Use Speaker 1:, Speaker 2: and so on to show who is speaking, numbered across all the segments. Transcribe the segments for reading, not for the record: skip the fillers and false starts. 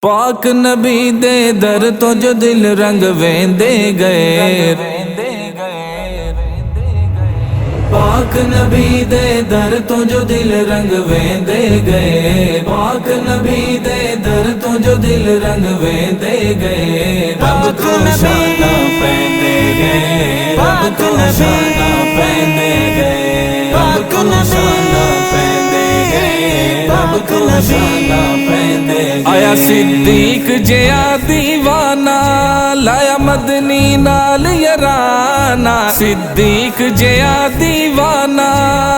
Speaker 1: پاک نبی دے در تو جو دل رنگ ویندے گئے، پاک نبی دے در تو جو دل رنگ ویندے گئے، پاک نبی دے در تو جو دل رنگ ویندے گئے، رب تو شانہ پیندے گئے، رب تو شانہ پیندے گئے، رب تو شانہ پیندے گئے، رب تو شانہ پیندے گئے۔ آیا صدیق جیا دیوانہ، لایا مدنی نال یارانہ، صدیق جیا دیوانہ،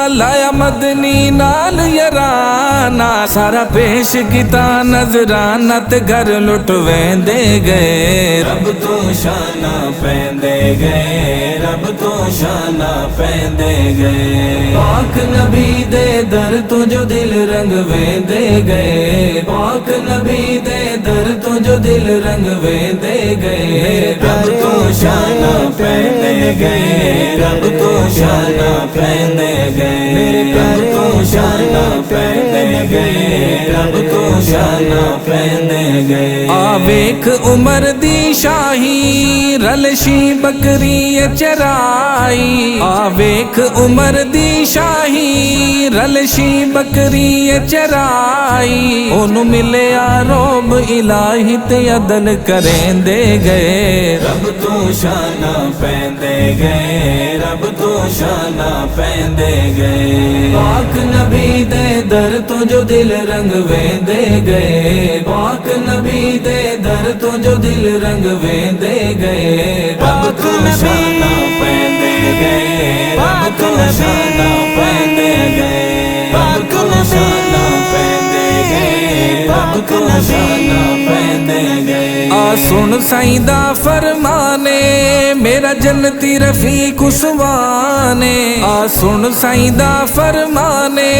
Speaker 1: لایا مدنی نال یارانہ، سارا پیش کیتا نظرانہ تے گھر لٹ ویندے گئے، رب تو شانہ پیندے گئے، رب تو شانہ پیندے گئے۔ پاک نبی دے در تو جو دل رنگ ویندے گئے، پاک نبی دے در تو جو دل رنگ ویندے گئے، رب تو شانہ پیندے گئے، رب تو شانہ پیندے گئے، رب تو شانہ پیندے گئے، رب تو شانہ پیندے گئے۔ آ ویکھ عمر دی شاہی رلشی بکری چرائی، آ ویکھ عمر دی شاہی رلشی بکری چرائی، اونوں ملیا روب الہی تے عدل کریندے گئے، رب تو شانہ پیندے گئے، رب تو شانہ پیندے گئے۔ پاک نبی دے در تو جو دل رنگ ویندے گئے، پاک نبی دے در تو جو دل رنگ ویندے گئے، رب تو شانہ پیندے گئے، رب تو شانہ پیندے گئے، رب تو شانہ پیندے گئے، رب تو شانہ پیندے گئے۔ آ سن سائیں دا فرمانے میرا جنتی رفیق عثمانے، آ سن سائیں دا فرمانے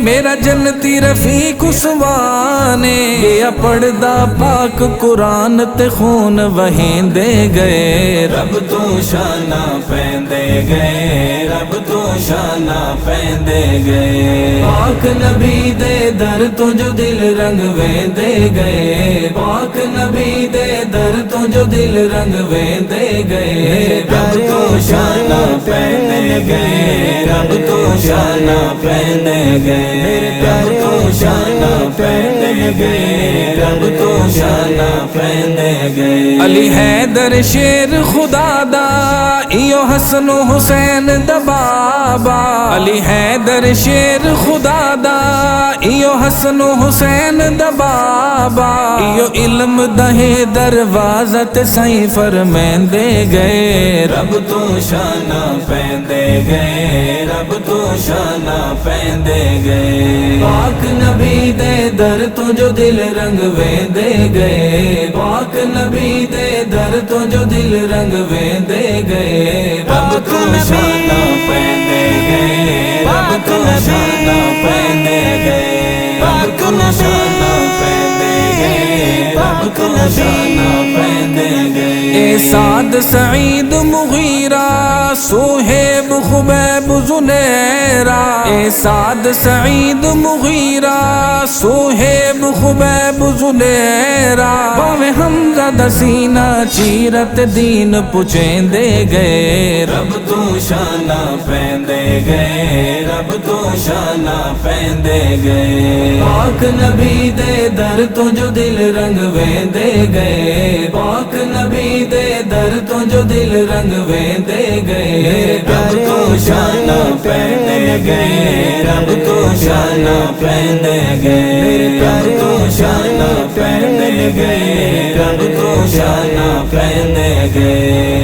Speaker 1: میرا جنتی رفیق عثمانے، یہ پڑھدا پاک قرآن تے خون وہیندے گئے، رب تو شانہ پیندے گئے، رب تو شانہ پیندے گئے۔ پاک نبی دے در تو جو دل رنگ ویندے گئے، پاک نبی دے در تو جو دل رنگ ویندے گئے، رب تو شانہ پیندے گئے، رب تو شانہ پیندے گئے، رب تو شانہ پیندے گئے، رب تو شانہ پیندے گئے۔ علی حیدر شیر خدا دا ایو حسن و حسین دا بابا، علی حیدر شیر خدا دا ایو حسن و حسین دا بابا، ایو علم دہے دروازہ تے سائیں فرمیندے گئے، رب تو شانہ پیندے گئے، رب تو شانہ پیندے گئے۔ پاک نبی دے در تو جو دل رنگ ویندے گئے، پاک نبی دے در تو جو دل رنگ ویندے گئے، رب تو شانہ پیندے گئے، رب تو شانہ پیندے گئے، رب تو شانہ پیندے گئے، رب تو شانہ پیندے گئے۔ اے سعد سعید مغیرہ صہیب خبیب زنیرہ، اے سعد سعید مغیرہ صہیب خبیب زنیرہ، باویں حمزہ دا سینہ چیرت دین پچیندے گئے، رب تو شانہ پیندے گئے، رب تو شانہ پیندے گئے۔ پاک نبی دے در تو جو دل رنگ ویندے گئے، پاک نبی دے در تو جو دل رنگ ویندے گئے، رب تو شانہ پیندے گئے، رب تو شانہ پیندے گئے، رب تو شانہ پیندے گئے، رب تو شانہ پیندے گئے۔